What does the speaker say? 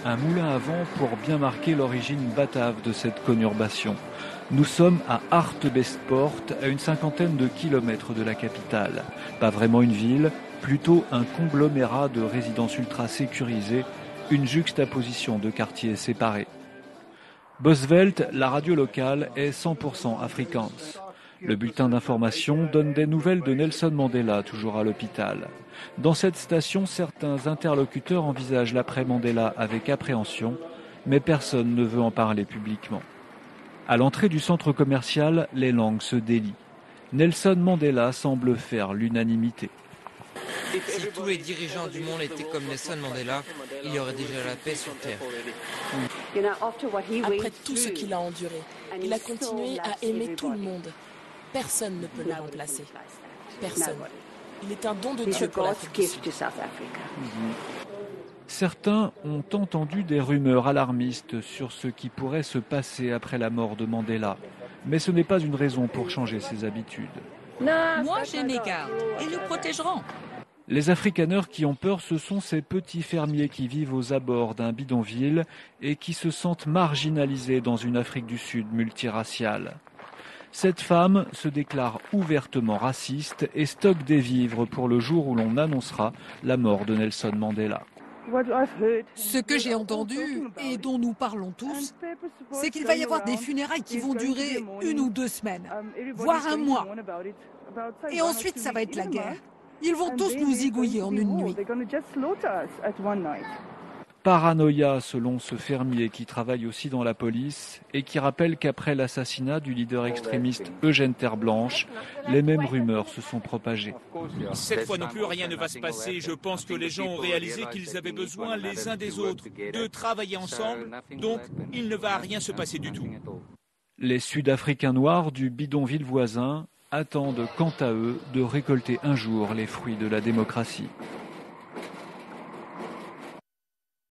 un moulin à vent pour bien marquer l'origine batave de cette conurbation. Nous sommes à Hartbeespoort, à une cinquantaine de kilomètres de la capitale. Pas vraiment une ville, plutôt un conglomérat de résidences ultra sécurisées, une juxtaposition de quartiers séparés. Bosvelt, la radio locale, est 100% Afrikaans. Le bulletin d'information donne des nouvelles de Nelson Mandela, toujours à l'hôpital. Dans cette station, certains interlocuteurs envisagent l'après-Mandela avec appréhension, mais personne ne veut en parler publiquement. À l'entrée du centre commercial, les langues se délient. Nelson Mandela semble faire l'unanimité. Si tous les dirigeants du monde étaient comme Nelson Mandela, il y aurait déjà la paix sur Terre. Après tout ce qu'il a enduré, il a continué à aimer tout le monde. Personne ne peut le remplacer. Personne. Il est un don de Dieu pour l'Afrique du Sud. Certains ont entendu des rumeurs alarmistes sur ce qui pourrait se passer après la mort de Mandela. Mais ce n'est pas une raison pour changer ses habitudes. Moi, j'ai mes gardes et nous protégerons. Les Afrikaners qui ont peur, ce sont ces petits fermiers qui vivent aux abords d'un bidonville et qui se sentent marginalisés dans une Afrique du Sud multiraciale. Cette femme se déclare ouvertement raciste et stocke des vivres pour le jour où l'on annoncera la mort de Nelson Mandela. Ce que j'ai entendu et dont nous parlons tous, c'est qu'il va y avoir des funérailles qui vont durer 1 ou 2 semaines, voire 1 mois. Et ensuite, ça va être la guerre. Ils vont tous nous zigouiller en une nuit. Paranoïa selon ce fermier qui travaille aussi dans la police et qui rappelle qu'après l'assassinat du leader extrémiste Eugène Terre-Blanche, les mêmes rumeurs se sont propagées. Cette fois non plus, rien ne va se passer. Je pense que les gens ont réalisé qu'ils avaient besoin les uns des autres de travailler ensemble, donc il ne va rien se passer du tout. Les Sud-Africains noirs du bidonville voisin attendent quant à eux de récolter un jour les fruits de la démocratie.